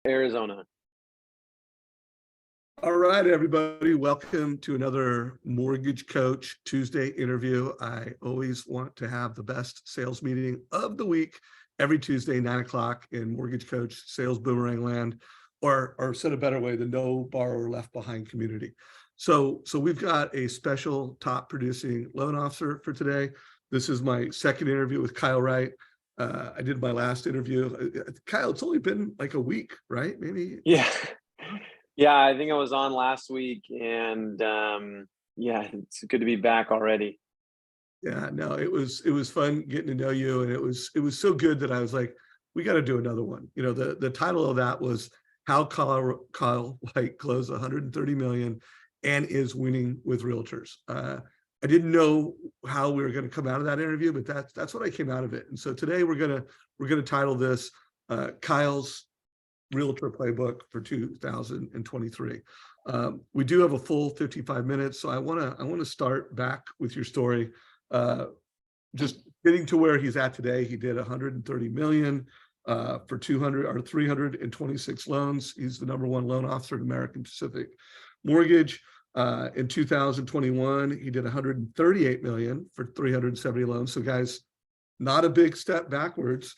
Arizona. All right, everybody. Welcome to another Mortgage Coach Tuesday interview. I always want to have the best sales meeting of the week every Tuesday, 9 o'clock in Mortgage Coach Sales Boomerang land, or said a better way, the No Borrower Left Behind community. So we've got a special top producing loan officer for today. This is my second interview with Kyle Wright. I did my last interview. Kyle, it's only been like a week, right? Maybe. Yeah. Yeah, I think I was on last week, and yeah, it's good to be back already. Yeah, no, it was fun getting to know you, and it was so good that I was like, we got to do another one. You know, the title of that was how Kyle Wright closed 130 million and is winning with realtors. I didn't know how we were going to come out of that interview, but that's what I came out of it. And so today we're gonna title this Kyle's Realtor Playbook for 2023. We do have a full 55 minutes, so I want to start back with your story. Just getting to where he's at today. He did 130 million for 326 loans. He's the #1 loan officer at American Pacific Mortgage. In 2021, he did 138 million for 370 loans. So guys, not a big step backwards.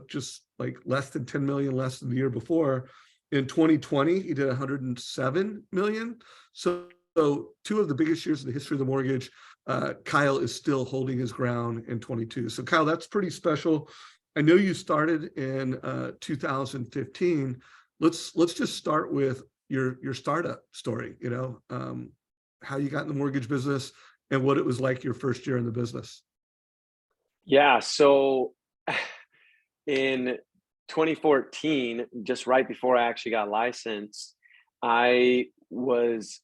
Just like less than 10 million less than the year before. In 2020, he did 107 million. So two of the biggest years in the history of the mortgage. Kyle is still holding his ground in 22. So Kyle, that's pretty special. I know you started in 2015. Let's just start with your startup story, how you got in the mortgage business and what it was like your first year in the business. Yeah, so in 2014, just right before I actually got licensed, I was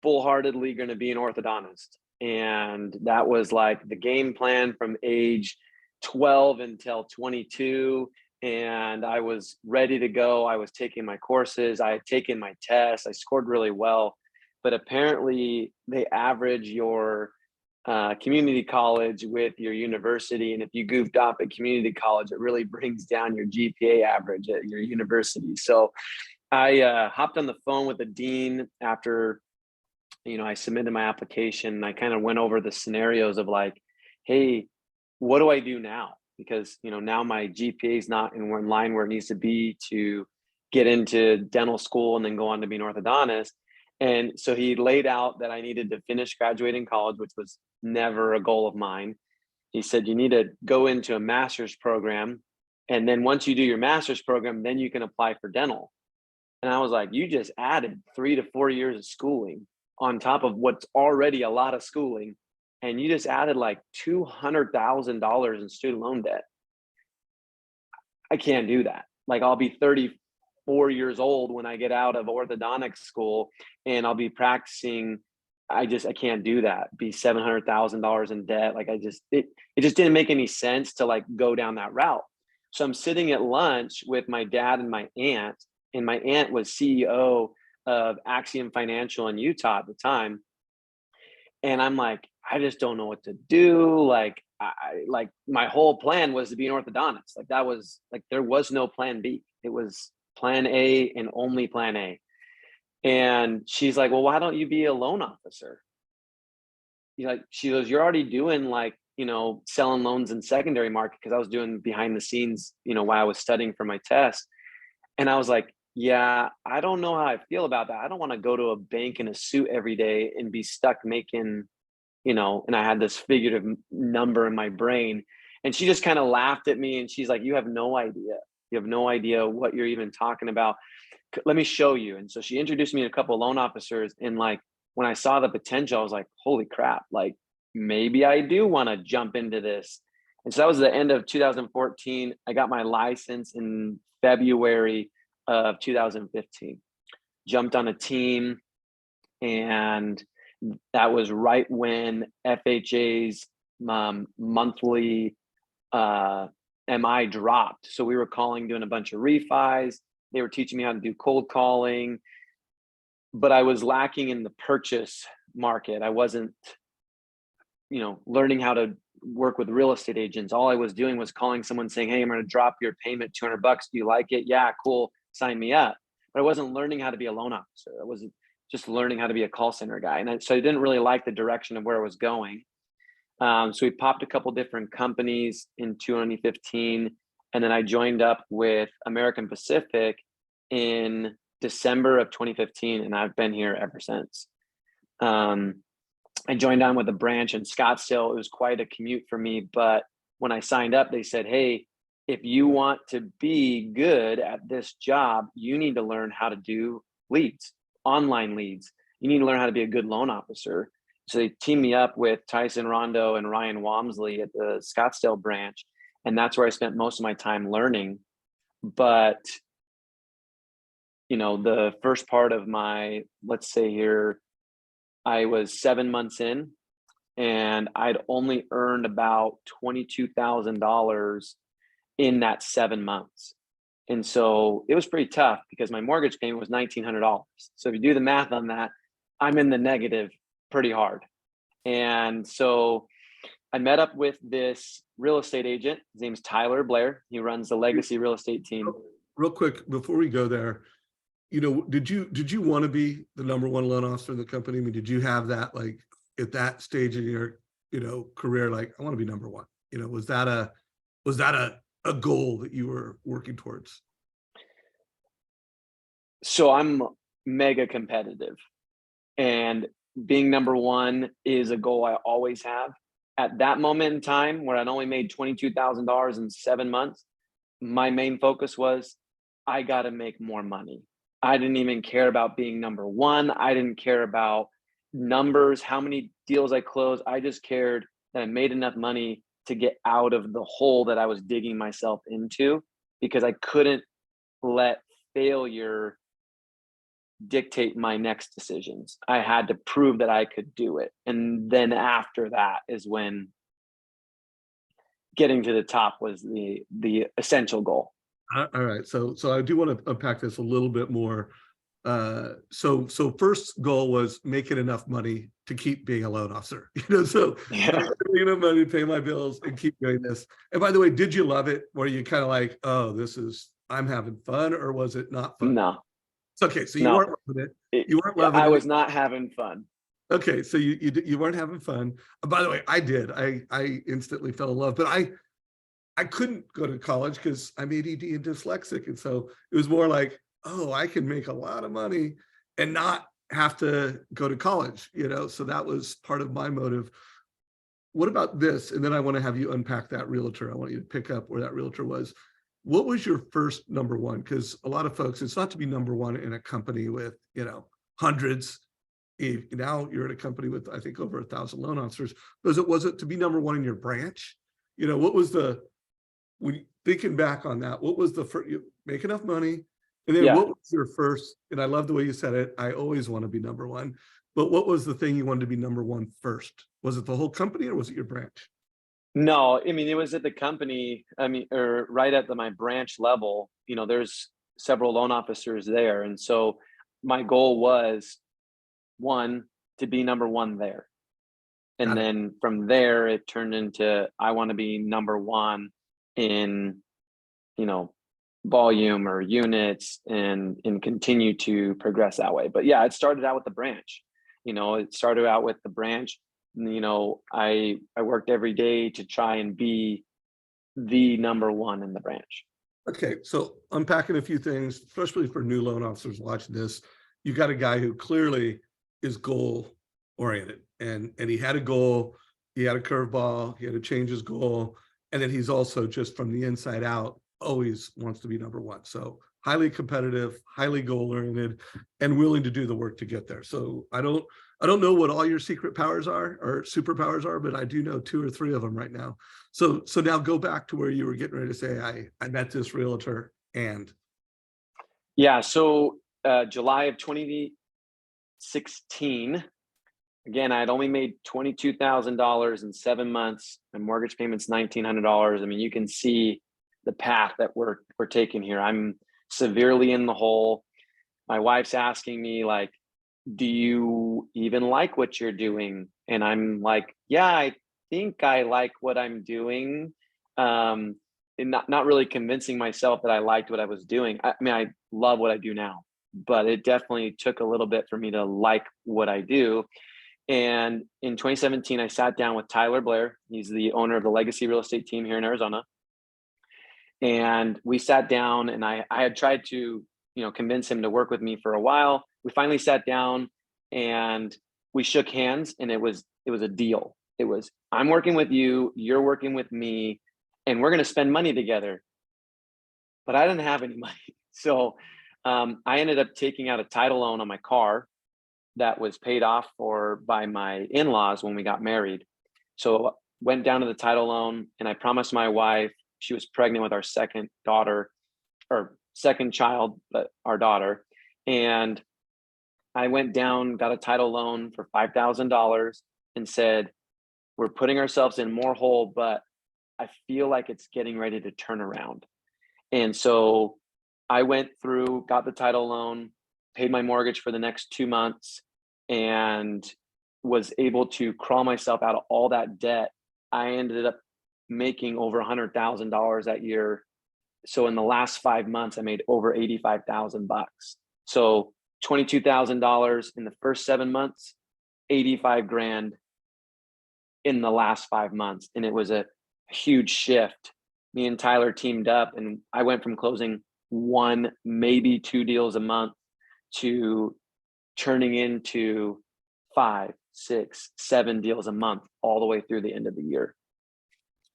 full-heartedly going to be an orthodontist. And that was like the game plan from age 12 until 22. And I was ready to go. I was taking my courses. I had taken my tests. I scored really well. But apparently they average your community college with your university. And if you goofed up at community college, it really brings down your GPA average at your university. So I hopped on the phone with the dean after, I submitted my application, and I kind of went over the scenarios of like, hey, what do I do now? Because, now my GPA is not in line where it needs to be to get into dental school and then go on to be an orthodontist. And so he laid out that I needed to finish graduating college, which was never a goal of mine. He said, you need to go into a master's program. And then once you do your master's program, then you can apply for dental. And I was like, you just added 3 to 4 years of schooling on top of what's already a lot of schooling. And you just added like $200,000 in student loan debt. I can't do that. Like, I'll be 34 years old when I get out of orthodontic school, and I'll be practicing. I can't do that. Be $700,000 in debt. Like, it just didn't make any sense to like go down that route. So I'm sitting at lunch with my dad and my aunt, and my aunt was CEO of Axiom Financial in Utah at the time. And I'm like, I just don't know what to do. Like, like my whole plan was to be an orthodontist. Like, that was like, there was no plan B. It was plan A and only plan A. And she's like, well, why don't you be a loan officer? She goes, you're already doing like, selling loans in secondary market. Cause I was doing behind the scenes, while I was studying for my test. And I was like, yeah, I don't know how I feel about that. I don't want to go to a bank in a suit every day and be stuck making, and I had this figurative number in my brain. And she just kind of laughed at me, and she's like, you have no idea. You have no idea what you're even talking about. Let me show you. And so she introduced me to a couple of loan officers. And like, when I saw the potential, I was like, holy crap, like maybe I do want to jump into this. And so that was the end of 2014. I got my license in February of 2015. Jumped on a team, and that was right when FHA's monthly MI dropped. So we were doing a bunch of refis. They were teaching me how to do cold calling, but I was lacking in the purchase market. I wasn't, learning how to work with real estate agents. All I was doing was calling someone saying, hey, I'm going to drop your payment $200. Do you like it? Yeah, cool. Sign me up. But I wasn't learning how to be a loan officer. I was just learning how to be a call center guy. So I didn't really like the direction of where I was going. So we popped a couple different companies in 2015. And then I joined up with American Pacific in December of 2015. And I've been here ever since. I joined on with a branch in Scottsdale. It was quite a commute for me. But when I signed up, they said, hey, if you want to be good at this job, you need to learn how to do leads, online leads. You need to learn how to be a good loan officer. So they teamed me up with Tyson Rondo and Ryan Walmsley at the Scottsdale branch. And that's where I spent most of my time learning. But, the first part of my, let's say here, I was 7 months in and I'd only earned about $22,000 in that 7 months. And so it was pretty tough because my mortgage payment was $1,900. So if you do the math on that, I'm in the negative pretty hard. And so I met up with this real estate agent. His name's Tyler Blair. He runs the legacy real estate team. Real quick, before we go there, did you want to be the number one loan officer in the company? I mean, did you have that, like, at that stage in your, career, like, I want to be number one? Was that a goal that you were working towards? So I'm mega competitive, and being number one is a goal I always have. At that moment in time where I'd only made $22,000 in 7 months, my main focus was I got to make more money. I didn't even care about being number one. I didn't care about numbers, how many deals I closed. I just cared that I made enough money to get out of the hole that I was digging myself into, because I couldn't let failure dictate my next decisions. I had to prove that I could do it. And then after that is when getting to the top was the essential goal. All right. So I do want to unpack this a little bit more. So first goal was making enough money to keep being a loan officer. So Yeah. enough money to pay my bills and keep doing this. And by the way, did you love it? Were you kind of like, oh, I'm having fun, or was it not fun? No, It's okay. So you no. weren't loving it. You weren't loving it. I was not having fun. Okay, so you weren't having fun. By the way, I did. I instantly fell in love, but I couldn't go to college because I'm ADD and dyslexic. And so it was more like, oh, I can make a lot of money and not have to go to college, So that was part of my motive. What about this? And then I want to have you unpack that realtor. I want you to pick up where that realtor was. What was your first number one? Because a lot of folks, it's not to be number one in a company with, hundreds. Now you're at a company with, I think, over 1,000 loan officers. Was it to be number one in your branch? What was when thinking back on that, what was the first, you make enough money? And then what was your first, and I love the way you said it, I always want to be number one, but what was the thing you wanted to be number one first? Was it the whole company or was it your branch? No, I mean, it was at the company, or right at my branch level. There's several loan officers there. And so my goal was, one, to be number one there. And then from there, it turned into, I want to be number one in, volume or units, and continue to progress that way. But yeah, it started out with the branch. It started out with the branch. I worked every day to try and be the number one in the branch. Okay, so unpacking a few things, especially for new loan officers watching this. You got a guy who clearly is goal oriented, and he had a goal, he had a curveball, he had to change his goal, and then he's also, just from the inside out, always wants to be number one. So highly competitive, highly goal oriented, and willing to do the work to get there. So I don't know what all your secret powers are or superpowers are, but I do know 2 or 3 of them right now. So now go back to where you were getting ready to say, I met this realtor and. Yeah. So July of 2016, again, I had only made $22,000 in 7 months. My mortgage payment's $1,900. I mean, you can see the path that we're taking here. I'm severely in the hole. My wife's asking me, like, do you even like what you're doing? And I'm like, yeah, think I like what I'm doing. And not really convincing myself that I liked what I was doing. I mean, I love what I do now, but it definitely took a little bit for me to like what I do. And in 2017, I sat down with Tyler Blair. He's the owner of the Legacy Real Estate team here in Arizona. And we sat down, and I had tried to, convince him to work with me for a while. We finally sat down and we shook hands, and it was a deal. It was, I'm working with you, you're working with me, and we're going to spend money together. But I didn't have any money. So I ended up taking out a title loan on my car that was paid off for by my in-laws when we got married. So went down to the title loan, and I promised my wife, she was pregnant with our second daughter, or second child, but our daughter. And I went down, got a title loan for $5,000 and said, we're putting ourselves in more hole, but I feel like it's getting ready to turn around. And so I went through, got the title loan, paid my mortgage for the next 2 months, and was able to crawl myself out of all that debt. I ended up making over $100,000 that year. So in the last 5 months, I made over 85,000 bucks. So $22,000 in the first 7 months, 85 grand in the last 5 months. And it was a huge shift. Me and Tyler teamed up, and I went from closing 1, maybe 2 deals a month to turning into 5, 6, 7 deals a month all the way through the end of the year.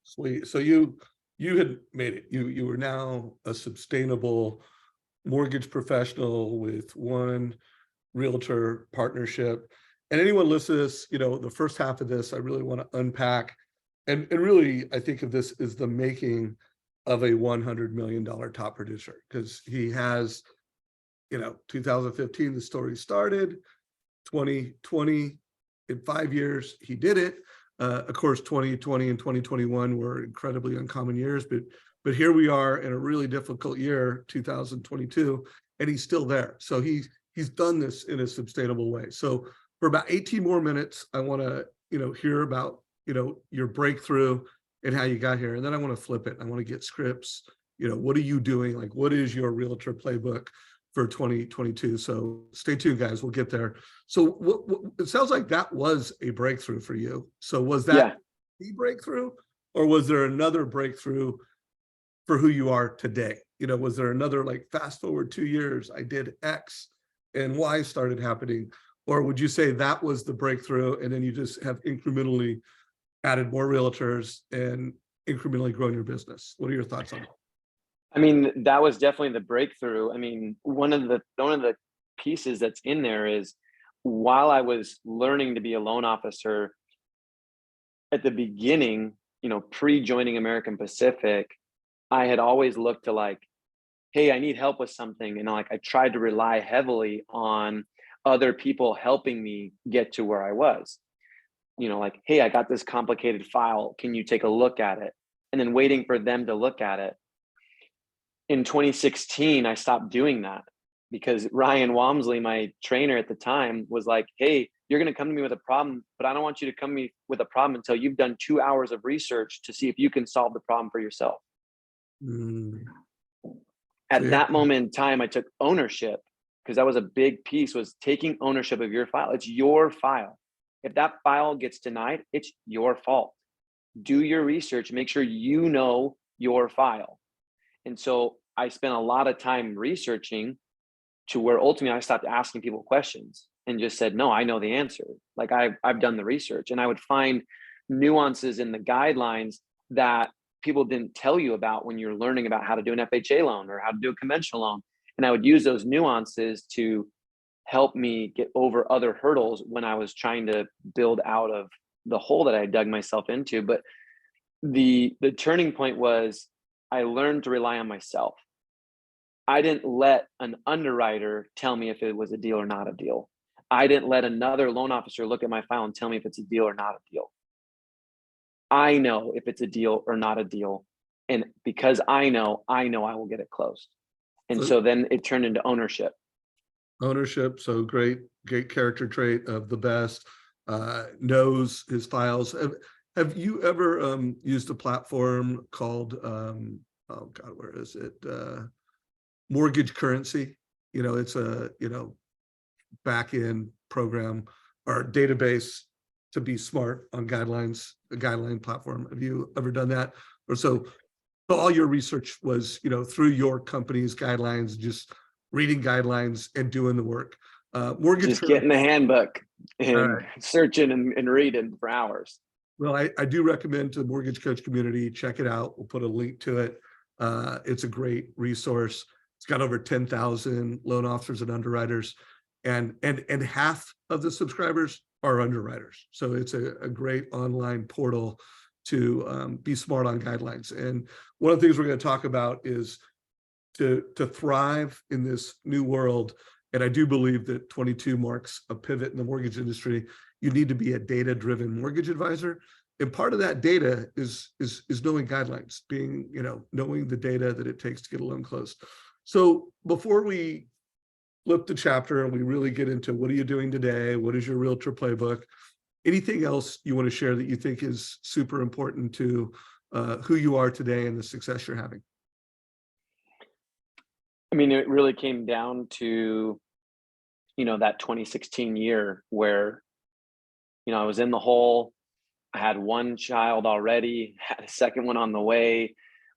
Sweet. So you had made it. You were now a sustainable mortgage professional with one realtor partnership. And anyone listening to this, the first half of this, I really want to unpack. And really, I think of this as the making of a $100 million top producer, because he has, 2015, the story started, 2020, in 5 years, he did it. Of course, 2020 and 2021 were incredibly uncommon years, but here we are in a really difficult year, 2022, and he's still there. So he's done this in a sustainable way. So for about 18 more minutes, I want to, hear about, your breakthrough and how you got here. And then I want to flip it. I want to get scripts. What are you doing? Like, what is your realtor playbook for 2022? So stay tuned, guys. We'll get there. So what it sounds like that was a breakthrough for you. So was that the breakthrough, or was there another breakthrough for who you are today? Was there another, like, fast forward 2 years, I did X and Y started happening? Or would you say that was the breakthrough, and then you just have incrementally added more realtors and incrementally grown your business? What are your thoughts on that? I mean, that was definitely the breakthrough. I mean, one of the pieces that's in there is, while I was learning to be a loan officer at the beginning, pre-joining American Pacific, I had always looked to, like, hey, I need help with something. And I tried to rely heavily on other people helping me get to where I was. Like, hey, I got this complicated file. Can you take a look at it? And then waiting for them to look at it. In 2016, I stopped doing that because Ryan Walmsley, my trainer at the time, was like, hey, you're going to come to me with a problem, but I don't want you to come to me with a problem until you've done 2 hours of research to see if you can solve the problem for yourself. At that moment in time, I took ownership, because that was a big piece, was taking ownership of your file. It's your file. If that file gets denied, it's your fault. Do your research, make sure you know your file. And so I spent a lot of time researching, to where ultimately I stopped asking people questions and just said, no, I know the answer. Like, I've done the research, and I would find nuances in the guidelines that people didn't tell you about when you're learning about how to do an FHA loan or how to do a conventional loan. And I would use those nuances to help me get over other hurdles when I was trying to build out of the hole that I dug myself into. But the turning point was, I learned to rely on myself. I didn't let an underwriter tell me if it was a deal or not a deal. I didn't let another loan officer look at my file and tell me if it's a deal or not a deal. I know if it's a deal or not a deal. And because I know I will get it closed. And so then it turned into ownership. So great character trait of the best, knows his files. Have you ever used a platform called oh God, where is it? Mortgage Currency. It's a back end program or database to be smart on guidelines, a guideline platform. Have you ever done that? Or so all your research was, through your company's guidelines, just reading guidelines and doing the work. Mortgage Just Currency. getting the handbook All and right. searching and reading for hours. Well, I do recommend to the Mortgage Coach community, check it out. We'll put a link to it. It's a great resource. It's got over 10,000 loan officers and underwriters, and half of the subscribers are underwriters. So it's a great online portal to be smart on guidelines. And one of the things we're going to talk about is to thrive in this new world. And I do believe that 22 marks a pivot in the mortgage industry. You need to be a data-driven mortgage advisor. And part of that data is knowing guidelines, being, knowing the data that it takes to get a loan closed. So before we flip the chapter and we really get into what are you doing today, what is your Realtor playbook, anything else you want to share that you think is super important to who you are today and the success you're having? I mean, it really came down to, that 2016 year where, I was in the hole. I had one child already, had a second one on the way.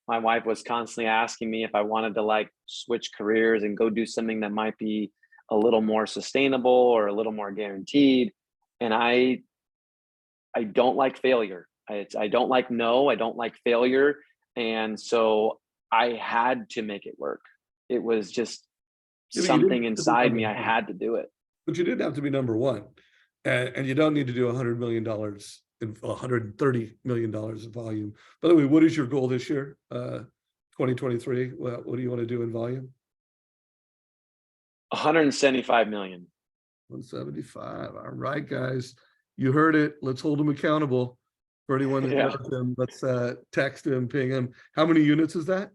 My wife was constantly asking me if I wanted to like switch careers and go do something that might be a little more sustainable or a little more guaranteed. And I don't like failure. I don't like no, I don't like failure. And so I had to make it work. It was just Yeah, but you didn't something have to be inside number me. I one. had to do it. But you didn't have to be number one. And you don't need to do $100 million in $130 million in volume. By the way, what is your goal this year? 2023. What do you want to do in volume? 175 million. 175. All right, guys. You heard it. Let's hold them accountable. For anyone that Yeah. knows him, let's text him, ping him. How many units is that?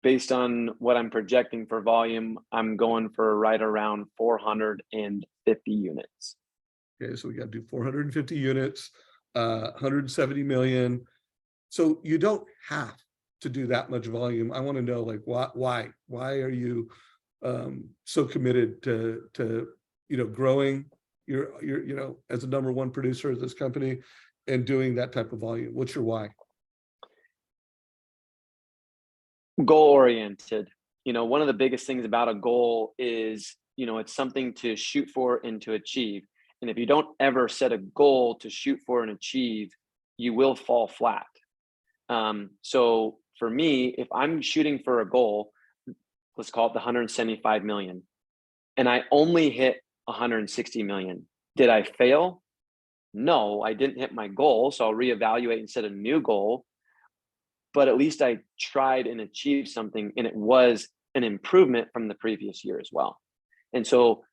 Based on what I'm projecting for volume, I'm going for right around 450 units. Okay, so we got to do 450 units, 170 million. So you don't have to do that much volume. I want to know, like, why are you so committed to growing your as a number one producer of this company and doing that type of volume? What's your why? Goal oriented. One of the biggest things about a goal is, it's something to shoot for and to achieve. And if you don't ever set a goal to shoot for and achieve, you will fall flat. So for me, if I'm shooting for a goal, let's call it the 175 million, and I only hit 160 million, did I fail? No, I didn't hit my goal. So I'll reevaluate and set a new goal. But at least I tried and achieved something, and it was an improvement from the previous year as well. And so,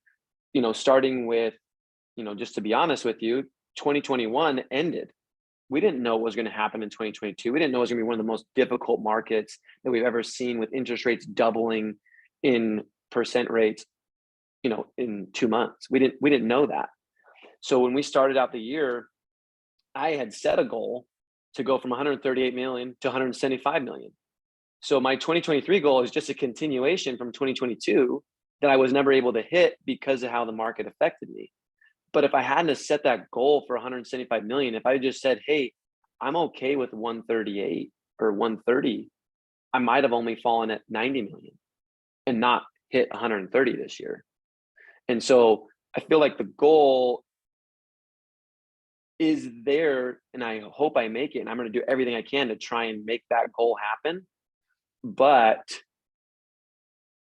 starting with, just to be honest with you, 2021 ended. We didn't know what was going to happen in 2022. We didn't know it was going to be one of the most difficult markets that we've ever seen, with interest rates doubling in percent rates, in 2 months. We didn't know that. So when we started out the year, I had set a goal to go from 138 million to 175 million. So my 2023 goal is just a continuation from 2022 that I was never able to hit because of how the market affected me. But if I hadn't set that goal for 175 million, if I just said, hey, I'm okay with 138 or 130, I might have only fallen at 90 million and not hit 130 this year. And so I feel like the goal is there, and I hope I make it, and I'm going to do everything I can to try and make that goal happen. But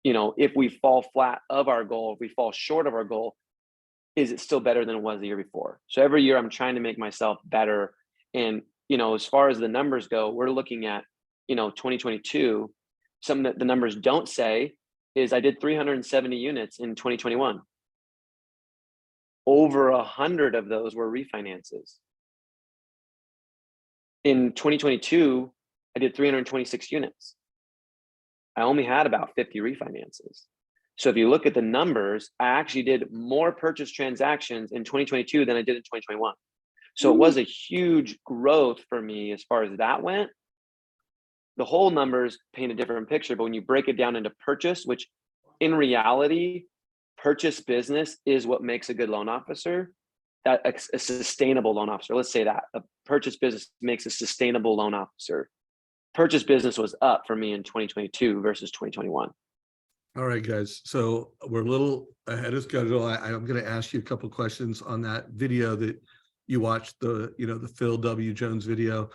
if we fall flat of our goal, if we fall short of our goal, is it still better than it was the year before? So every year I'm trying to make myself better. And as far as the numbers go, we're looking at 2022. Something that the numbers don't say is I did 370 units in 2021. Over 100 of those were refinances. In 2022, I did 326 units. I only had about 50 refinances. So if you look at the numbers, I actually did more purchase transactions in 2022 than I did in 2021. So it was a huge growth for me as far as that went. The whole numbers paint a different picture, but when you break it down into purchase, which in reality, purchase business is what makes a good loan officer, that a sustainable loan officer. Let's say that a purchase business makes a sustainable loan officer. Purchase business was up for me in 2022 versus 2021. All right, guys. So we're a little ahead of schedule. I'm going to ask you a couple questions on that video that you watched, the Phil W. Jones video.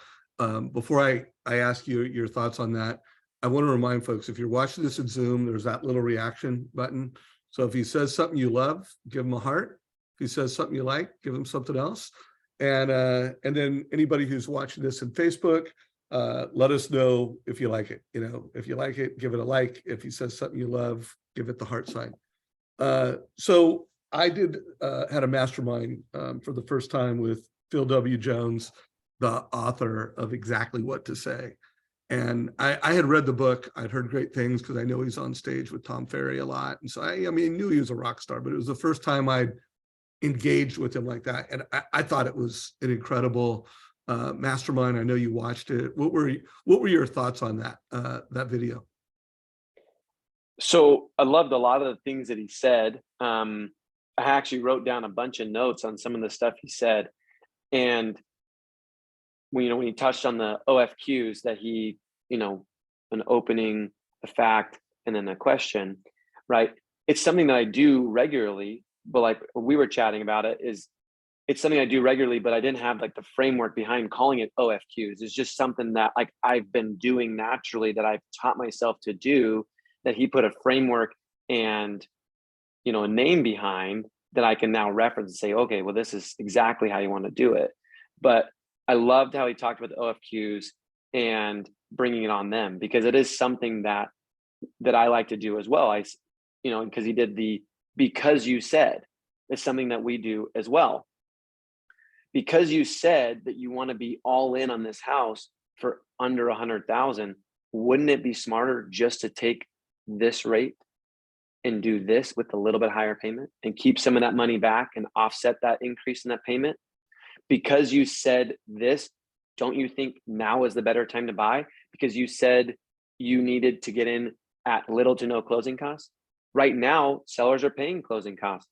Before I ask you your thoughts on that, I want to remind folks, if you're watching this in Zoom, there's that little reaction button. So if he says something you love, give him a heart. If he says something you like, give him something else. And then anybody who's watching this in Facebook, let us know if you like it. If you like it, give it a like. If he says something you love, give it the heart sign. So I had a mastermind for the first time with Phil W. Jones, the author of Exactly What to Say. And I had read the book. I'd heard great things because I know he's on stage with Tom Ferry a lot. And so I knew he was a rock star, but it was the first time I'd engaged with him like that. And I thought it was an incredible mastermind. I know you watched it. What were your thoughts on that video? So I loved a lot of the things that he said. I actually wrote down a bunch of notes on some of the stuff he said. And when he touched on the OFQs that he, an opening, a fact, and then a question, right? It's something that I do regularly, but like we were chatting about it's something I do regularly, but I didn't have like the framework behind calling it OFQs. It's just something that like I've been doing naturally, that I've taught myself to do, that he put a framework and, a name behind that I can now reference and say, okay, well, this is exactly how you want to do it. But I loved how he talked about the OFQs and bringing it on them, because it is something that I like to do as well. Because he did the because you said is something that we do as well. Because you said that you want to be all in on this house for under 100,000, wouldn't it be smarter just to take this rate and do this with a little bit higher payment and keep some of that money back and offset that increase in that payment? Because you said this, don't you think now is the better time to buy? Because you said you needed to get in at little to no closing costs. Right now, sellers are paying closing costs.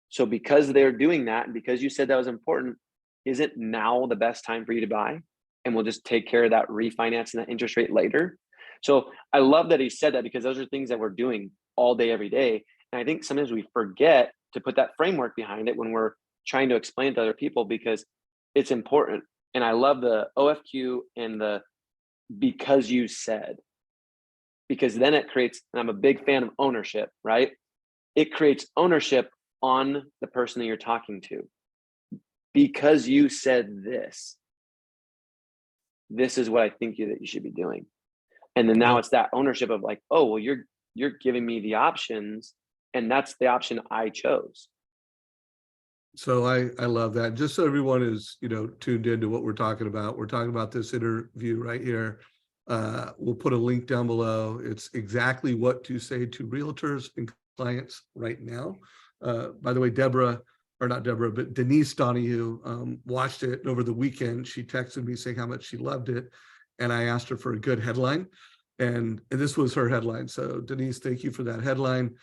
So because they're doing that, and because you said that was important, isn't now the best time for you to buy? And we'll just take care of that refinance and that interest rate later. So I love that he said that, because those are things that we're doing all day, every day. And I think sometimes we forget to put that framework behind it when we're trying to explain to other people, because it's important. And I love the OFQ and the because you said, because then it creates, and I'm a big fan of ownership, right? It creates ownership on the person that you're talking to. Because you said this is what I think that you should be doing. And then now it's that ownership of like, oh, well, you're giving me the options, and that's the option I chose. So I love that. Just so everyone is, tuned into what we're talking about this interview right here. We'll put a link down below. It's Exactly What to Say to Realtors and Clients Right Now. By the way, Denise Donahue watched it over the weekend. She texted me saying how much she loved it. And I asked her for a good headline. And this was her headline. So Denise, thank you for that headline.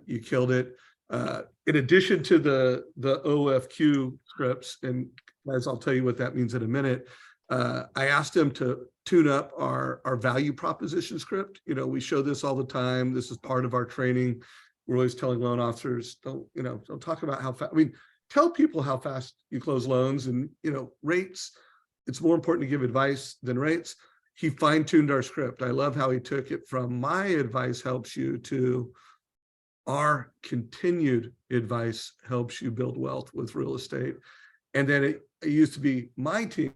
You killed it. In addition to the OFQ scripts, and as I'll tell you what that means in a minute, I asked him to tune up our value proposition script. We show this all the time. This is part of our training. We're always telling loan officers, don't talk about how fast. Tell people how fast you close loans, and rates. It's more important to give advice than rates. He fine-tuned our script. I love how he took it from my advice helps you to our continued advice helps you build wealth with real estate. And then it used to be my team.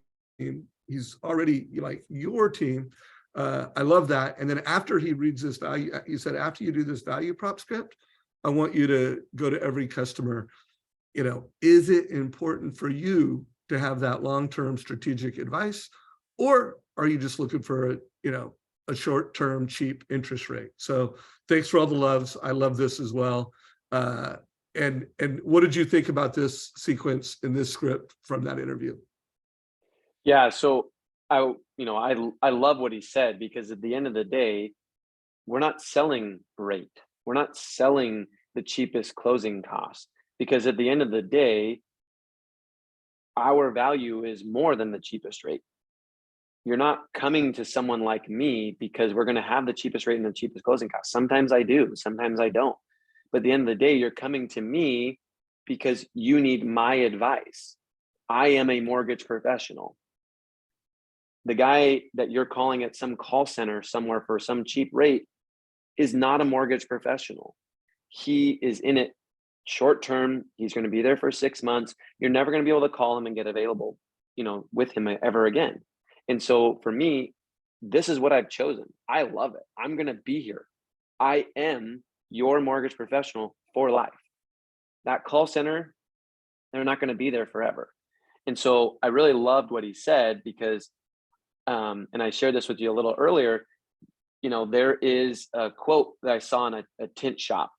He's already like your team. I love that. And then after he reads this value, he said, after you do this value prop script, I want you to go to every customer. Is it important for you to have that long-term strategic advice, or are you just looking for a short-term cheap interest rate? So thanks for all the loves. I love this as well. And what did you think about this sequence in this script from that interview? Yeah, so I love what he said, because at the end of the day, we're not selling rate. We're not selling the cheapest closing cost, because at the end of the day, our value is more than the cheapest rate. You're not coming to someone like me because we're going to have the cheapest rate and the cheapest closing cost. Sometimes I do, sometimes I don't. But at the end of the day, you're coming to me because you need my advice. I am a mortgage professional. The guy that you're calling at some call center somewhere for some cheap rate is not a mortgage professional. He is in it short term. He's going to be there for 6 months. You're never going to be able to call him and get available, with him ever again. And so for me, this is what I've chosen. I love it. I'm going to be here. I am your mortgage professional for life. That call center, they're not going to be there forever. And so I really loved what he said, because, and I shared this with you a little earlier, there is a quote that I saw in a tint shop,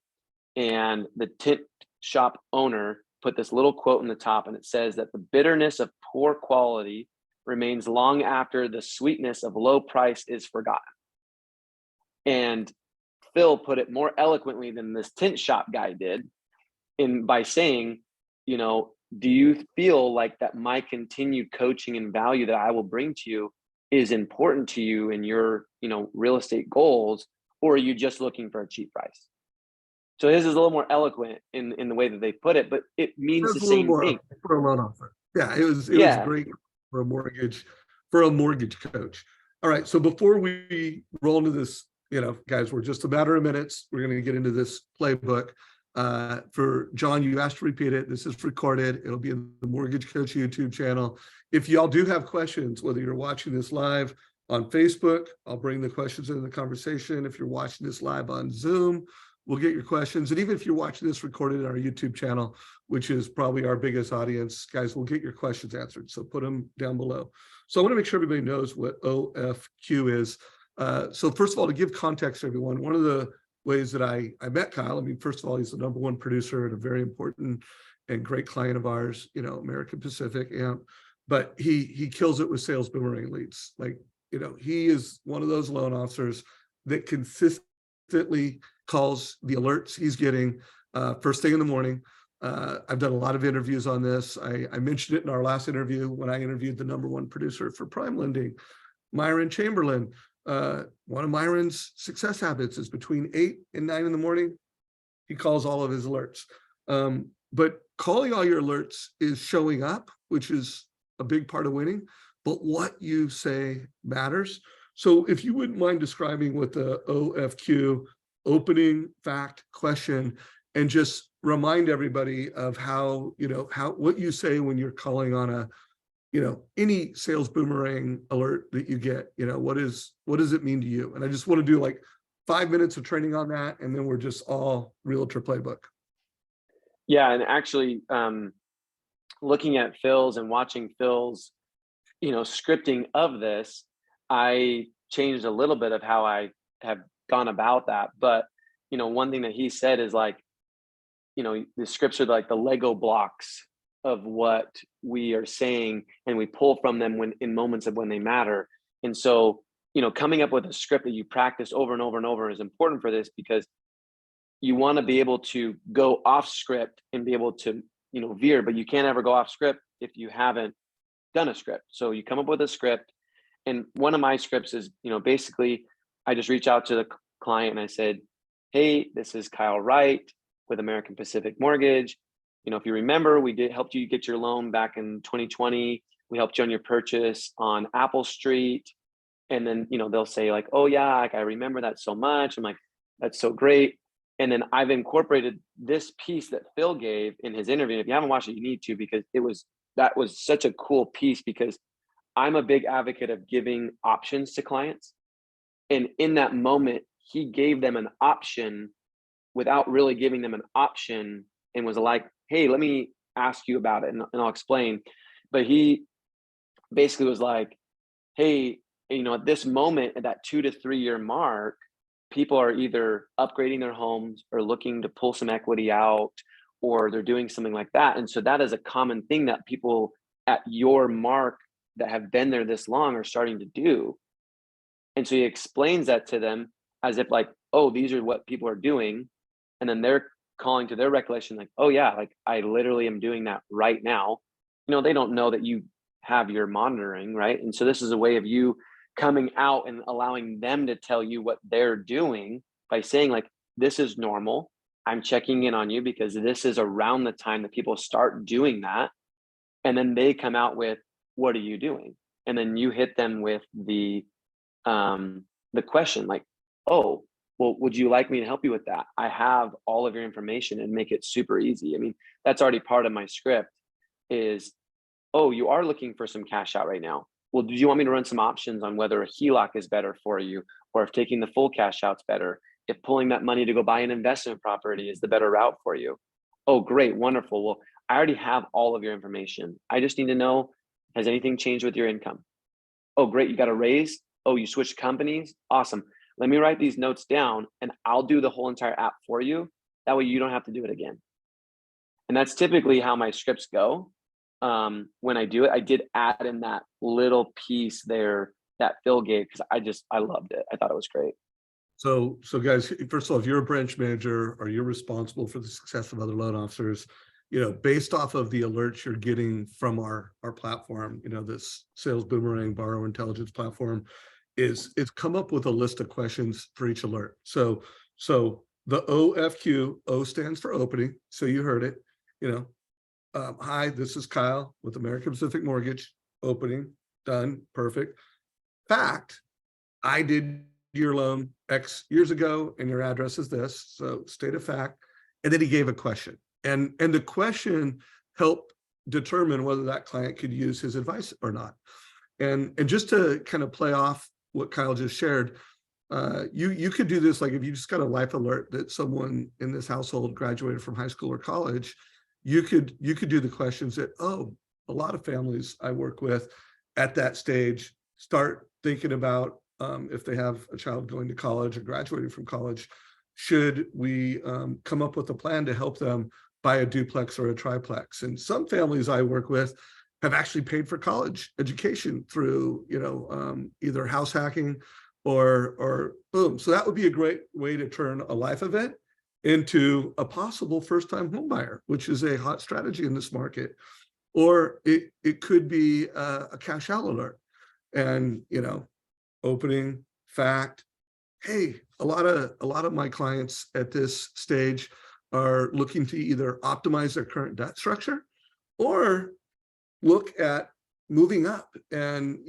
and the tint shop owner put this little quote in the top, and it says that the bitterness of poor quality remains long after the sweetness of low price is forgotten. And Phil put it more eloquently than this tint shop guy did, by saying, do you feel like that my continued coaching and value that I will bring to you is important to you in your, real estate goals, or are you just looking for a cheap price? So his is a little more eloquent in the way that they put it, but it means the That's a little same more thing. for a loan offer. Yeah, it was Yeah. great for a mortgage coach. All right, so before we roll into this, guys, we're just a matter of minutes. We're going to get into this playbook. For John, you asked to repeat it. This is recorded. It'll be in the Mortgage Coach YouTube channel. If y'all do have questions, whether you're watching this live on Facebook, I'll bring the questions into the conversation. If you're watching this live on Zoom, we'll get your questions. And even if you're watching this recorded on our YouTube channel, which is probably our biggest audience, guys, we'll get your questions answered. So put them down below. So I want to make sure everybody knows what OFQ is. So first of all, to give context to everyone, one of the ways that I met Kyle, first of all, he's the #1 producer at a very important and great client of ours, American Pacific. But he kills it with sales Boomerang leads. He is one of those loan officers that consistently calls the alerts he's getting first thing in the morning. I've done a lot of interviews on this. I mentioned it in our last interview when I interviewed the #1 producer for prime lending, Myron Chamberlain. One of Myron's success habits is between 8 and 9 in the morning, he calls all of his alerts. But calling all your alerts is showing up, which is a big part of winning, but what you say matters. So if you wouldn't mind describing what the OFQ, opening fact question, and just remind everybody of how what you say when you're calling on any sales Boomerang alert that you get, what does it mean to you? And I just want to do like 5 minutes of training on that, and then we're just all Realtor playbook. Yeah. And actually, looking at Phil's and watching Phil's, scripting of this, I changed a little bit of how I have gone about that. But, one thing that he said is like, the scripts are like the Lego blocks of what we are saying, and we pull from them in moments of when they matter. And so, coming up with a script that you practice over and over and over is important for this, because you want to be able to go off script and be able to, veer, but you can't ever go off script if you haven't done a script. So you come up with a script, and one of my scripts is, basically I just reach out to the client and I said, hey, this is Kyle Wright with American Pacific Mortgage. If you remember, we helped you get your loan back in 2020. We helped you on your purchase on Apple Street. And then, they'll say like, oh yeah, like I remember that so much. I'm like, that's so great. And then I've incorporated this piece that Phil gave in his interview. If you haven't watched it, you need to, because that was such a cool piece, because I'm a big advocate of giving options to clients. And in that moment, he gave them an option without really giving them an option, and was like, hey, let me ask you about it, and I'll explain. But he basically was like, hey, at this moment, at that 2 to 3 year mark, people are either upgrading their homes or looking to pull some equity out, or they're doing something like that. And so that is a common thing that people at your mark that have been there this long are starting to do. And so he explains that to them as if like, oh, these are what people are doing. And then they're calling to their recollection, like, oh yeah, like I literally am doing that right now. They don't know that you have your monitoring, right? And so this is a way of you coming out and allowing them to tell you what they're doing by saying like, this is normal. I'm checking in on you because this is around the time that people start doing that. And then they come out with, what are you doing? And then you hit them with the question like, oh, well, would you like me to help you with that? I have all of your information and make it super easy. I mean, that's already part of my script is, oh, you are looking for some cash out right now. Well, do you want me to run some options on whether a HELOC is better for you, or if taking the full cash out's better, if pulling that money to go buy an investment property is the better route for you? Oh, great, wonderful. Well, I already have all of your information. I just need to know, has anything changed with your income? Oh, great, you got a raise? Oh, you switched companies? Awesome. Let me write these notes down and I'll do the whole entire app for you. That way you don't have to do it again. And that's typically how my scripts go. When I do it, I did add in that little piece there that Phil gave because I loved it. I thought it was great. So guys, first of all, if you're a branch manager or you're responsible for the success of other loan officers, based off of the alerts you're getting from our platform, this Sales Boomerang borrower intelligence platform, is come up with a list of questions for each alert. So the OFQ, O stands for opening. So you heard it, hi, this is Kyle with American Pacific Mortgage. Opening, done, perfect. Fact, I did your loan X years ago and your address is this, so state of fact. And then he gave a question, and the question helped determine whether that client could use his advice or not. And just to kind of play off what Kyle just shared, you could do this, like if you just got a life alert that someone in this household graduated from high school or college, you could do the questions that, oh, a lot of families I work with at that stage start thinking about if they have a child going to college or graduating from college, should we come up with a plan to help them buy a duplex or a triplex? And some families I work with have actually paid for college education through, either house hacking or boom. So that would be a great way to turn a life event into a possible first-time home buyer, which is a hot strategy in this market. Or it could be a cash out alert. And, opening, fact, hey, a lot of my clients at this stage are looking to either optimize their current debt structure or look at moving up, and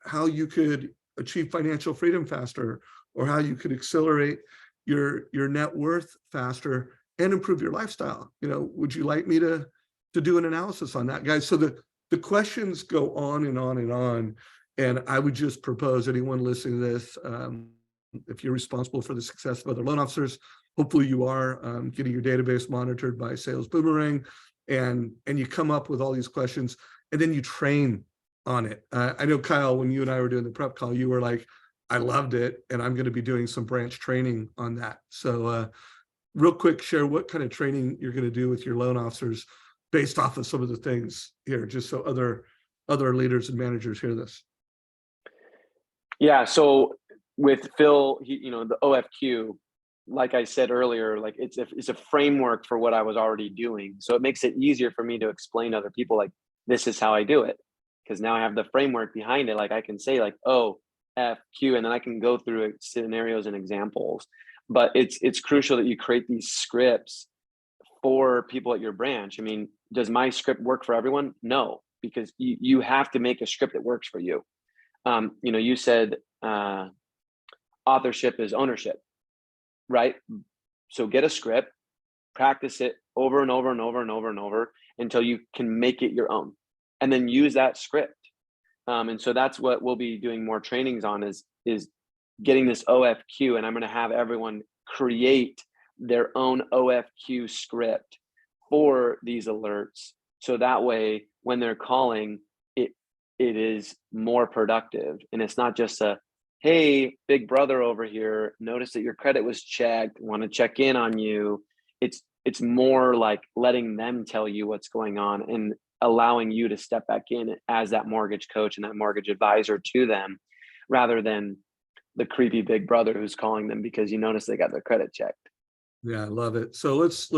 how you could achieve financial freedom faster, or how you could accelerate your net worth faster and improve your lifestyle. Would you like me to do an analysis on that, guys? So the questions go on and on and on. And I would just propose anyone listening to this, if you're responsible for the success of other loan officers, hopefully you are getting your database monitored by Sales Boomerang, and you come up with all these questions, and then you train on it. I know, Kyle, when you and I were doing the prep call, you were like, I loved it, and I'm going to be doing some branch training on that. So real quick, share what kind of training you're going to do with your loan officers based off of some of the things here, just so other leaders and managers hear this. Yeah. So with Phil, the OFQ, like I said earlier, like it's a framework for what I was already doing. So it makes it easier for me to explain to other people, like, this is how I do it. Because now I have the framework behind it. Like I can say like, oh, FQ, and then I can go through scenarios and examples. But it's crucial that you create these scripts for people at your branch. I mean, does my script work for everyone? No, because you have to make a script that works for you. You said authorship is ownership, right? So get a script, practice it over and over and over and over and over until you can make it your own, and then use that script. And so that's what we'll be doing more trainings on is getting this OFQ, and I'm going to have everyone create their own OFQ script for these alerts. So that way, when they're calling, it is more productive. And it's not just a, hey, big brother over here, notice that your credit was checked, want to check in on you. It's It's more like letting them tell you what's going on and allowing you to step back in as that mortgage coach and that mortgage advisor to them, rather than the creepy big brother who's calling them because you notice they got their credit checked. Yeah, I love it. So let's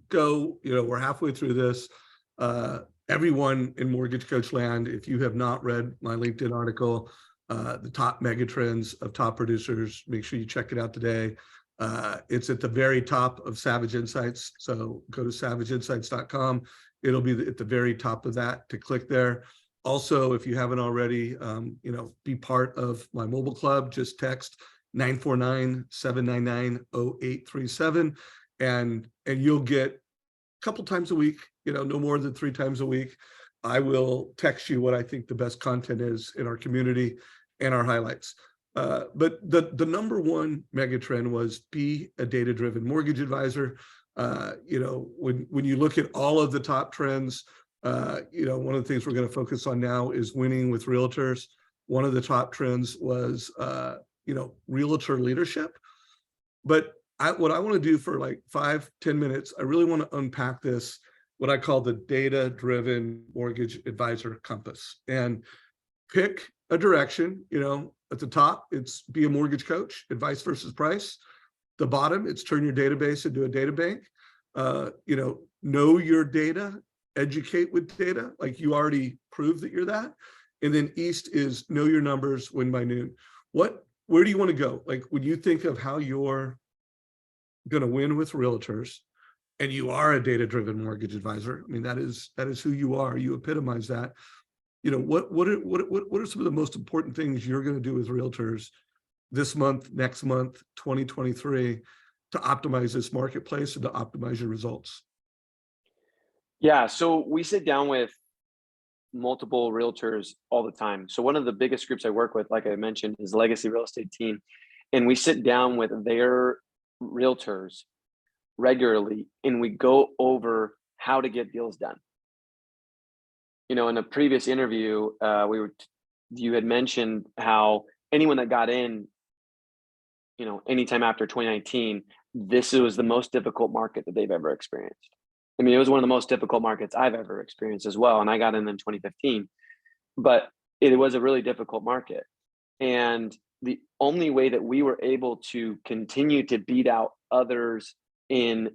go, we're halfway through this. Everyone in Mortgage Coach land, if you have not read my LinkedIn article, the top mega trends of top producers, make sure you check it out today. It's at the very top of Savage Insights. So go to savageinsights.com. It'll be at the very top of that to click there. Also, if you haven't already, be part of my mobile club, just text 949-799-0837 and you'll get a couple times a week, no more than 3 times a week. I will text you what I think the best content is in our community and our highlights. But the number one mega trend was be a data-driven mortgage advisor. When you look at all of the top trends, one of the things we're going to focus on now is winning with realtors. One of the top trends was realtor leadership. But what I want to do for like 5-10 minutes, I really want to unpack this, what I call the data-driven mortgage advisor compass, and pick a direction. At the top, it's be a mortgage coach, advice versus price. The bottom, it's turn your database into a data bank. Know your data, educate with data, like you already proved that you're that. And then east is know your numbers, win by noon. Where do you want to go? Like when you think of how you're going to win with realtors, and you are a data-driven mortgage advisor. I mean, that is who you are. You epitomize that. What are some of the most important things you're going to do with realtors this month, next month, 2023, to optimize this marketplace and to optimize your results? Yeah, so we sit down with multiple realtors all the time. So one of the biggest groups I work with, like I mentioned, is Legacy Real Estate Team. And we sit down with their realtors regularly and we go over how to get deals done. In a previous interview, you had mentioned how anyone that got in, anytime after 2019, this was the most difficult market that they've ever experienced. I mean, it was one of the most difficult markets I've ever experienced as well. And I got in 2015, but it was a really difficult market. And the only way that we were able to continue to beat out others in,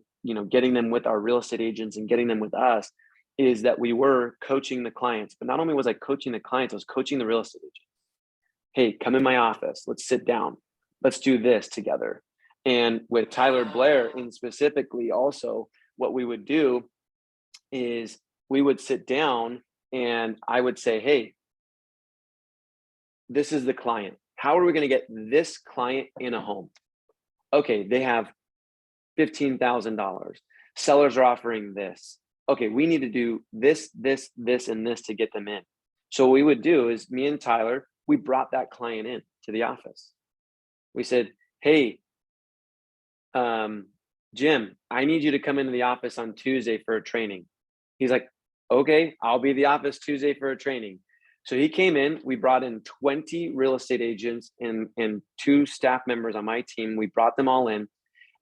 getting them with our real estate agents and getting them with us is that we were coaching the clients. But not only was I coaching the clients, I was coaching the real estate agents. Hey, come in my office. Let's sit down. Let's do this together. And with Tyler Blair in specifically also, what we would do is we would sit down and I would say, hey, this is the client. How are we going to get this client in a home? Okay, they have $15,000. Sellers are offering this. Okay, we need to do this, this, this, and this to get them in. So what we would do is me and Tyler, we brought that client in to the office. We said, hey, Jim, I need you to come into the office on Tuesday for a training. He's like, okay, I'll be at the office Tuesday for a training. So he came in, we brought in 20 real estate agents and 2 staff members on my team. We brought them all in,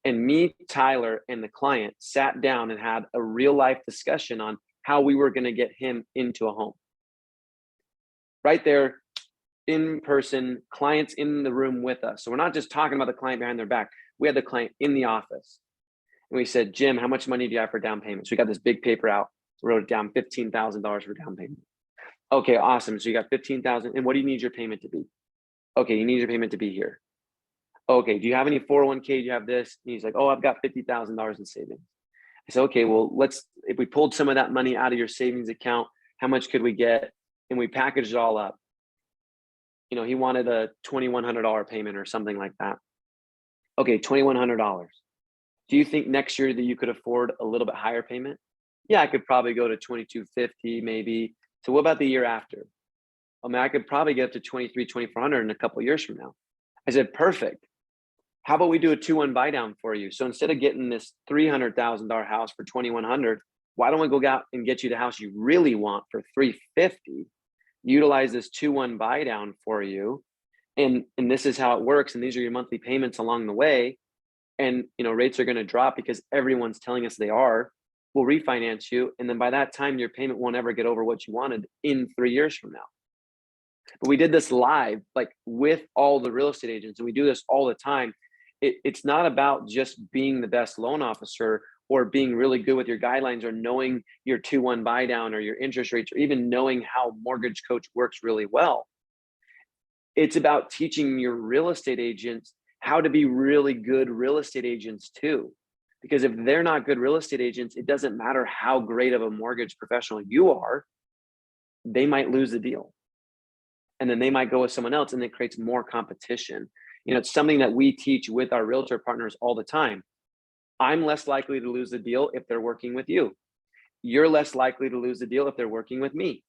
and me, Tyler, and the client sat down and had a real life discussion on how we were going to get him into a home. Right there, in person, clients in the room with us. So we're not just talking about the client behind their back. We had the client in the office. And we said, Jim, how much money do you have for down payment? So we got this big paper out, wrote it down, $15,000 for down payment. Okay, awesome. So you got 15,000. And what do you need your payment to be? Okay, you need your payment to be here. Okay, do you have any 401k? Do you have this? And he's like, oh, I've got $50,000 in savings. I said, okay, well, if we pulled some of that money out of your savings account, how much could we get? And we packaged it all up. He wanted a $2,100 payment or something like that. Okay, $2,100. Do you think next year that you could afford a little bit higher payment? Yeah, I could probably go to $2,250 maybe. So what about the year after? I mean, I could probably get up to $2,300, $2,400 in a couple of years from now. I said, perfect. How about we do a 2-1 buy down for you? So instead of getting this $300,000 house for $2,100, why don't we go out and get you the house you really want for $350? Utilize this 2-1 buy down for you. And this is how it works. And these are your monthly payments along the way. and rates are going to drop because everyone's telling us they are. We'll refinance you, and then by that time your payment won't ever get over what you wanted in 3 years from now. But we did this live, like with all the real estate agents, and we do this all the time. It's not about just being the best loan officer or being really good with your guidelines or knowing your 2-1 buy down or your interest rates or even knowing how Mortgage Coach works really well. It's about teaching your real estate agents how to be really good real estate agents too. Because if they're not good real estate agents, it doesn't matter how great of a mortgage professional you are, they might lose the deal. And then they might go with someone else, and it creates more competition. It's something that we teach with our realtor partners all the time. I'm less likely to lose the deal if they're working with you. You're less likely to lose the deal if they're working with me.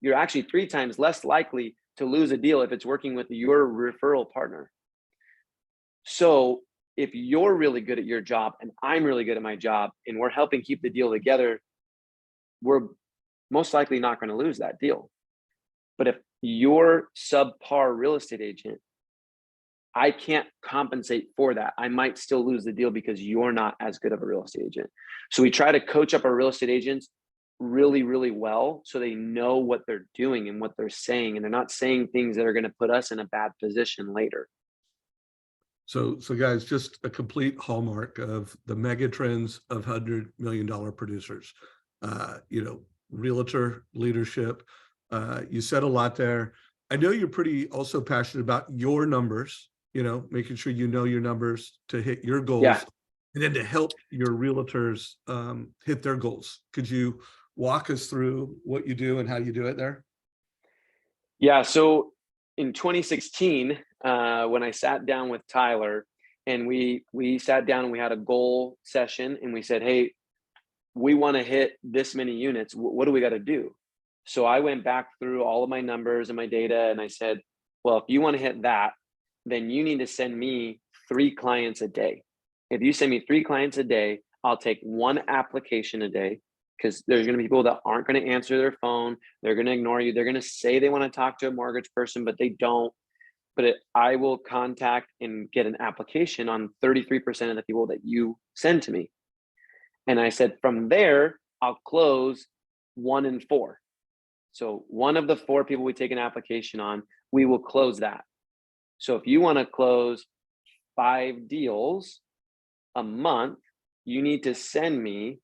You're actually 3 times less likely to lose a deal if it's working with your referral partner. So if you're really good at your job and I'm really good at my job and we're helping keep the deal together, we're most likely not going to lose that deal. But if you're subpar real estate agent, I can't compensate for that. I might still lose the deal because you're not as good of a real estate agent. So we try to coach up our real estate agents really, really well so they know what they're doing and what they're saying, and they're not saying things that are going to put us in a bad position later. So guys, just a complete hallmark of the mega trends of $100 million producers. Realtor leadership. You said a lot there. I know you're pretty also passionate about your numbers, making sure you know your numbers to hit your goals, Yeah. and then to help your realtors hit their goals. Could you walk us through what you do and how you do it there? Yeah. So in 2016, when I sat down with Tyler and we sat down and we had a goal session and we said, hey, we want to hit this many units. What do we got to do? So I went back through all of my numbers and my data and I said, well, if you want to hit that, then you need to send me 3 clients a day. If you send me 3 clients a day, I'll take 1 application a day, because there's going to be people that aren't going to answer their phone. They're going to ignore you. They're going to say they want to talk to a mortgage person, but they don't. But I will contact and get an application on 33% of the people that you send to me. And I said, from there, I'll close 1 in 4. So 1 of the 4 people we take an application on, we will close that. So if you want to close 5 deals a month, you need to send me,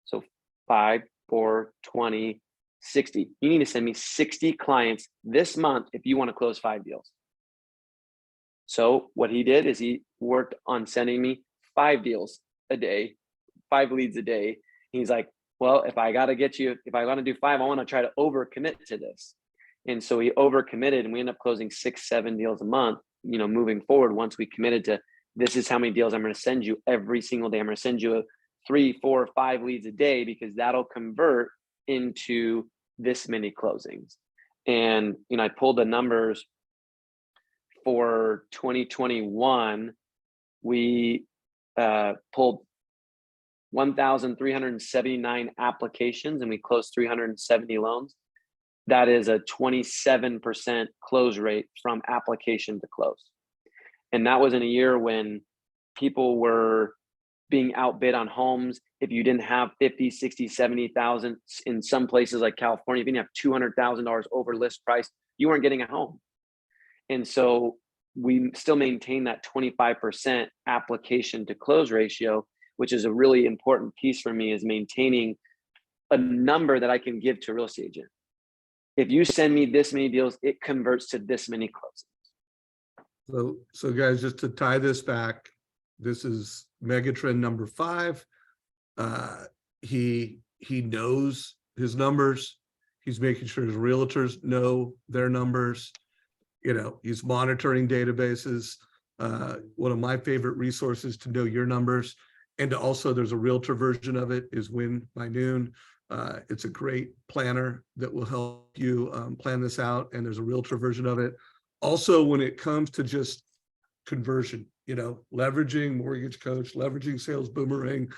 so 5, 4, 20, 60. You need to send me 60 clients this month if you want to close 5 deals. So what he did is he worked on sending me 5 deals a day, 5 leads a day. He's like, well, if I got to do 5, I want to try to overcommit to this. And so he overcommitted, and we ended up closing 6, 7 deals a month, moving forward. Once we committed to, this is how many deals I'm going to send you every single day. I'm going to send you 3, 4, 5 leads a day, because that'll convert into this many closings. And, I pulled the numbers for 2021. We pulled 1,379 applications and we closed 370 loans. That is a 27% close rate from application to close. And that was in a year when people were being outbid on homes. If you didn't have 50, 60, 70,000 in some places like California, if you didn't have $200,000 over list price, you weren't getting a home. And so we still maintain that 25% application to close ratio, which is a really important piece for me, is maintaining a number that I can give to a real estate agent. If you send me this many deals, it converts to this many closings. So guys, just to tie this back, this is megatrend number 5. He knows his numbers. He's making sure his realtors know their numbers. He's monitoring databases. One of my favorite resources to know your numbers, and also there's a realtor version of it, is Win by Noon. It's a great planner that will help you plan this out, and there's a realtor version of it. Also, when it comes to just conversion, leveraging Mortgage Coach, leveraging Sales Boomerang,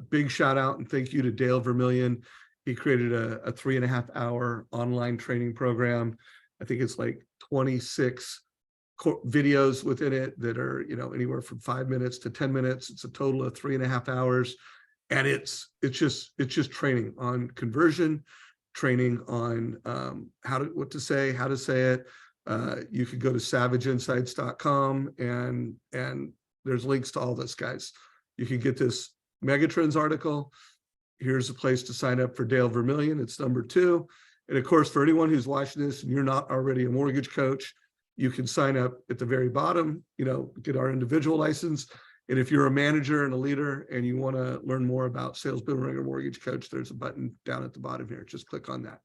big shout out and thank you to Dale Vermillion. He created a 3.5-hour online training program. I think it's like 26 videos within it that are, anywhere from 5 minutes to 10 minutes. It's a total of 3.5 hours. And it's just training on conversion, training on what to say, how to say it. You could go to savageinsights.com and there's links to all this, guys. You can get this Megatrends article. Here's a place to sign up for Dale Vermillion. It's number 2. And of course, for anyone who's watching this and you're not already a mortgage coach, you can sign up at the very bottom, get our individual license. And if you're a manager and a leader and you want to learn more about Sales Boomerang or Mortgage Coach, there's a button down at the bottom here. Just click on that.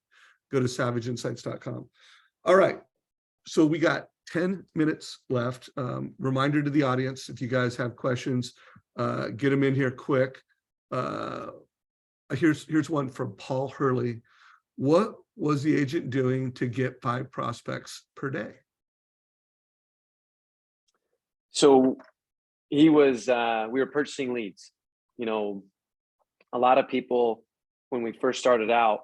Go to savageinsights.com. All right. So we got 10 minutes left. Reminder to the audience, if you guys have questions, get them in here quick. Here's one from Paul Hurley. What was the agent doing to get 5 prospects per day? So he was, we were purchasing leads. A lot of people, when we first started out,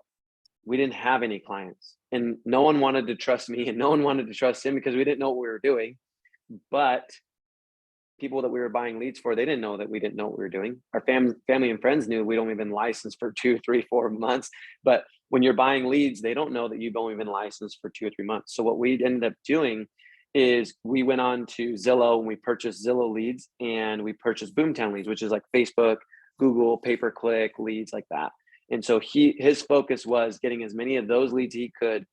we didn't have any clients and no one wanted to trust me and no one wanted to trust him because we didn't know what we were doing. But people that we were buying leads for, they didn't know that we didn't know what we were doing. Our family and friends knew we'd only been licensed for 2, 3, 4 months. But when you're buying leads, they don't know that you've only been licensed for 2 or 3 months. So what we ended up doing is we went on to Zillow and we purchased Zillow leads and we purchased Boomtown leads, which is like Facebook, Google, pay-per-click leads like that. And so his focus was getting as many of those leads he could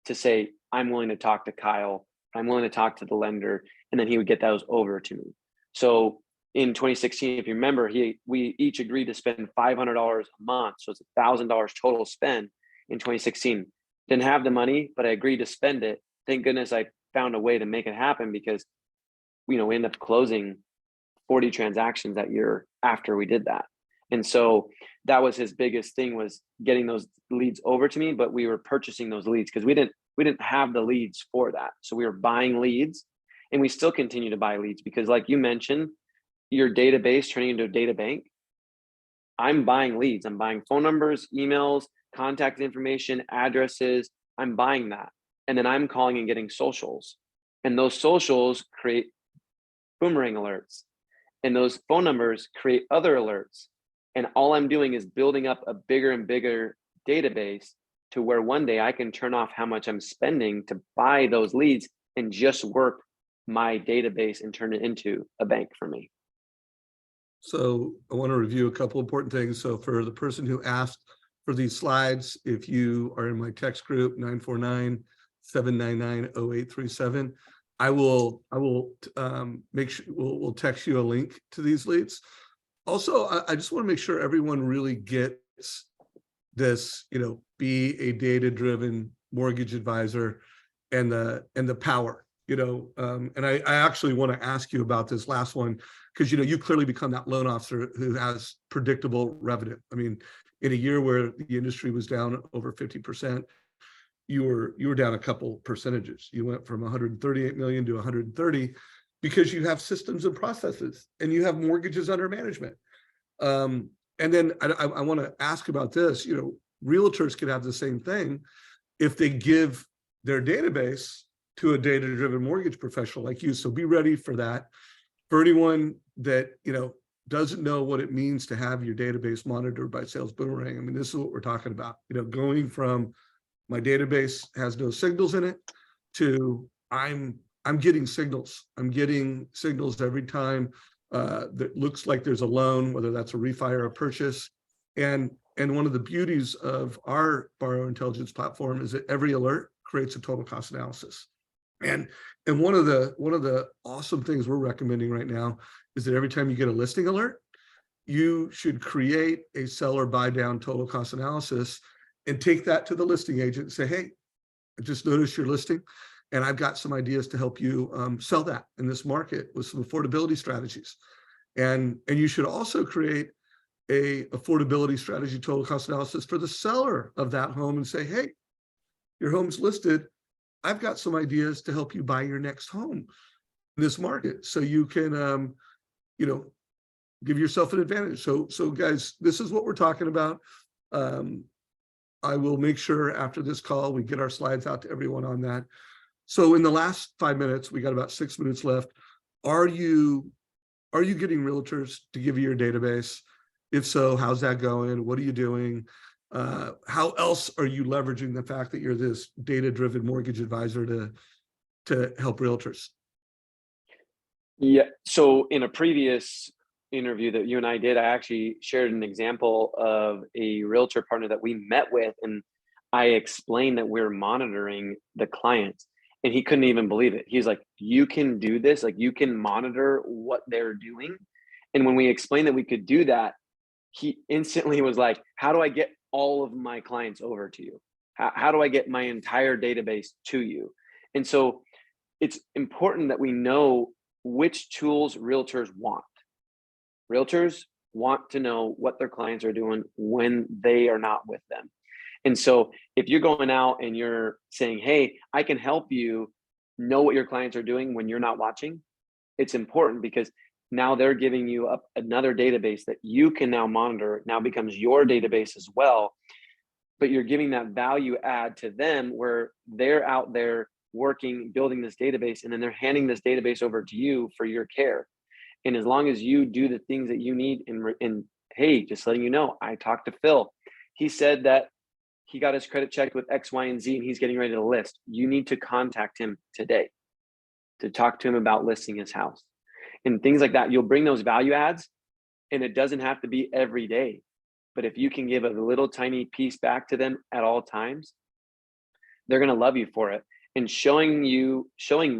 to say, I'm willing to talk to Kyle, I'm willing to talk to the lender, and then he would get those over to me. So in 2016, if you remember, we each agreed to spend $500 a month. So it's $1,000 total spend in 2016. Didn't have the money, but I agreed to spend it. Thank goodness I found a way to make it happen because, we ended up closing 40 transactions that year after we did that. And so that was his biggest thing, was getting those leads over to me, but we were purchasing those leads because we didn't have the leads for that. So we were buying leads, and we still continue to buy leads because, like you mentioned, your database turning into a data bank. I'm buying leads. I'm buying phone numbers, emails, contact information, addresses. I'm buying that. And then I'm calling and getting socials. And those socials create Boomerang alerts. And those phone numbers create other alerts. And all I'm doing is building up a bigger and bigger database to where one day I can turn off how much I'm spending to buy those leads and just work my database and turn it into a bank for me. So I want to review a couple important things. So for the person who asked for these slides, if you are in my text group, 949-799-0837, I will make sure we'll text you a link to these leads. Also, I just want to make sure everyone really gets this, be a data-driven mortgage advisor and the power, and I actually want to ask you about this last one, because, you clearly become that loan officer who has predictable revenue. I mean, in a year where the industry was down over 50%, you were down a couple percentages. You went from 138 million to 130 because you have systems and processes and you have mortgages under management. And then I want to ask about this. Realtors can have the same thing if they give their database to a data-driven mortgage professional like you. So be ready for that. For anyone that doesn't know what it means to have your database monitored by Sales Boomerang, I mean, this is what we're talking about. Going from my database has no signals in it to I'm getting signals. I'm getting signals every time that looks like there's a loan, whether that's a refi or a purchase. And one of the beauties of our borrower intelligence platform is that every alert creates a total cost analysis. And one of the awesome things we're recommending right now is that every time you get a listing alert, you should create a seller buy down total cost analysis and take that to the listing agent and say, hey, I just noticed your listing and I've got some ideas to help you sell that in this market with some affordability strategies. And you should also create a affordability strategy total cost analysis for the seller of that home and say, hey, your home's listed. I've got some ideas to help you buy your next home in this market. So you can, give yourself an advantage. So guys, this is what we're talking about. I will make sure after this call, we get our slides out to everyone on that. So in the last 5 minutes, we got about 6 minutes left. Are you getting realtors to give you your database? If so, how's that going? What are you doing? How else are you leveraging the fact that you're this data-driven mortgage advisor to help realtors? Yeah. So in a previous interview that you and I did, I actually shared an example of a realtor partner that we met with, and I explained that we're monitoring the clients, and he couldn't even believe it. He's like, "You can do this? Like, you can monitor what they're doing?" And when we explained that we could do that, he instantly was like, "How do I get all of my clients over to you? How do I get my entire database to you?" And so it's important that we know which tools realtors want. Realtors want to know what their clients are doing when they are not with them. And so if you're going out and you're saying, "Hey, I can help you know what your clients are doing when you're not watching," it's important because now they're giving you up another database that you can now monitor. It now becomes your database as well, but you're giving that value add to them where they're out there working, building this database, and then they're handing this database over to you for your care. And as long as you do the things that you need, and hey, just letting you know, I talked to Phil. He said that he got his credit checked with X, Y, and Z, and he's getting ready to list. You need to contact him today to talk to him about listing his house and things like that. You'll bring those value adds, and it doesn't have to be every day. But if you can give a little tiny piece back to them at all times, they're going to love you for it. And showing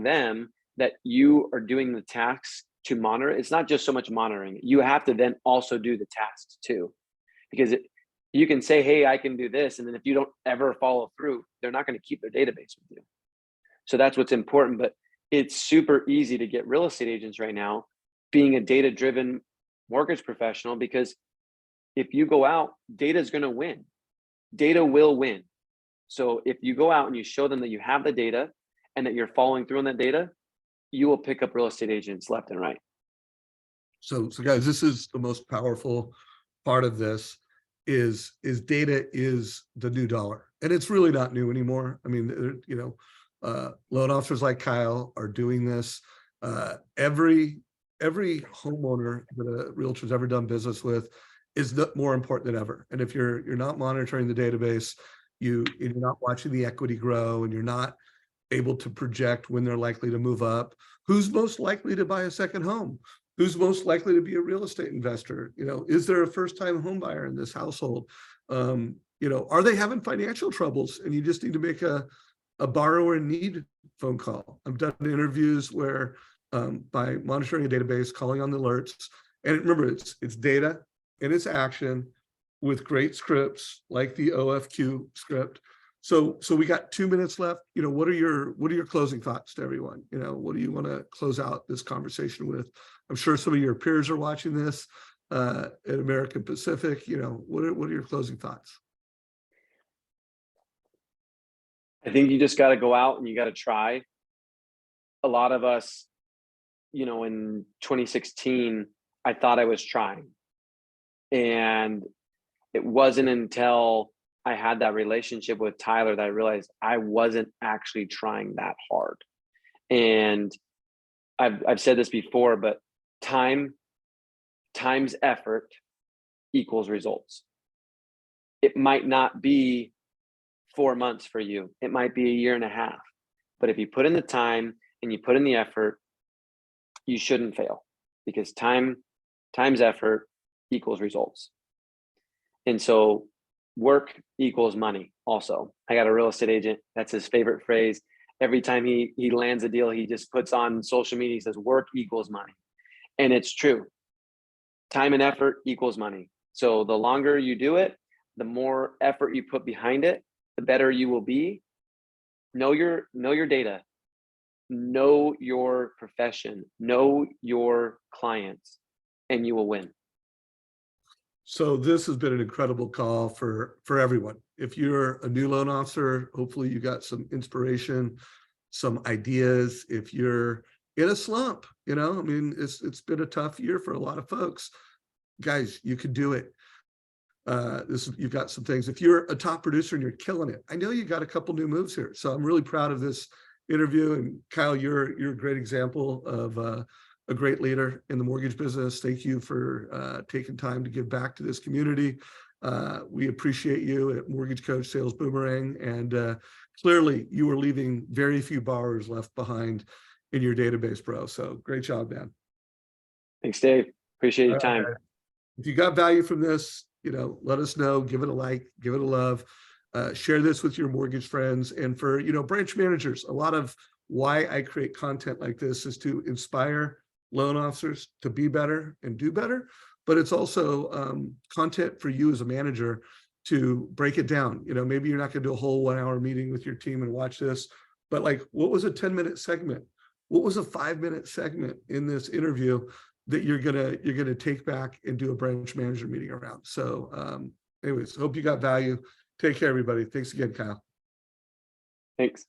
them that you are doing the tasks to monitor. It's not just so much monitoring. You have to then also do the tasks too, because you can say, "Hey, I can do this," and then if you don't ever follow through, they're not going to keep their database with you. So that's what's important. But it's super easy to get real estate agents right now being a data-driven mortgage professional, because if you go out, data is going to win. Data will win. So if you go out and you show them that you have the data and that you're following through on that data, you will pick up real estate agents left and right. So guys, this is the most powerful part of this is data is the new dollar. And it's really not new anymore. I mean, loan officers like Kyle are doing this. Every homeowner that a realtor's ever done business with is more important than ever. And if you're not monitoring the database, you're not watching the equity grow, and you're not able to project when they're likely to move up, who's most likely to buy a second home, who's most likely to be a real estate investor, is there a first-time home buyer in this household, are they having financial troubles, and you just need to make a borrower in need phone call. I've done interviews where by monitoring a database, calling on the alerts, and remember, it's data and it's action with great scripts like the OFQ script. So we got 2 minutes left. What are your closing thoughts to everyone? What do you want to close out this conversation with? I'm sure some of your peers are watching this at American Pacific. What are your closing thoughts? I think you just got to go out and you got to try. A lot of us, in 2016, I thought I was trying. And it wasn't until I had that relationship with Tyler that I realized I wasn't actually trying that hard. And I've said this before, but times effort equals results. It might not be 4 months for you. It might be a year and a half. But if you put in the time and you put in the effort, you shouldn't fail, because times effort equals results. And so work equals money also. I got a real estate agent, that's his favorite phrase. Every time he lands a deal, he just puts on social media, he says, "Work equals money." And it's true. Time and effort equals money. So the longer you do it, the more effort you put behind it, the better you will be. Know your data, know your profession, know your clients, and you will win. So this has been an incredible call for everyone. If you're a new loan officer, hopefully you got some inspiration, some ideas. If you're in a slump, it's been a tough year for a lot of folks. Guys, you can do it. You've got some things. If you're a top producer and you're killing it, I know you got a couple new moves here. So I'm really proud of this interview. And Kyle, you're a great example of a great leader in the mortgage business. Thank you for taking time to give back to this community. We appreciate you at Mortgage Coach Sales Boomerang, and clearly you are leaving very few borrowers left behind in your database, bro. So great job, man. Thanks, Dave. Appreciate your All time. right. If you got value from this, let us know, give it a like, give it a love, share this with your mortgage friends. And for, branch managers, a lot of why I create content like this is to inspire loan officers to be better and do better. But it's also content for you as a manager to break it down. Maybe you're not going to do a whole 1 hour meeting with your team and watch this, but like, what was a 10-minute segment? What was a 5-minute segment in this interview that you're gonna take back and do a branch manager meeting around? So anyways, hope you got value. Take care, everybody. Thanks again, Kyle. Thanks.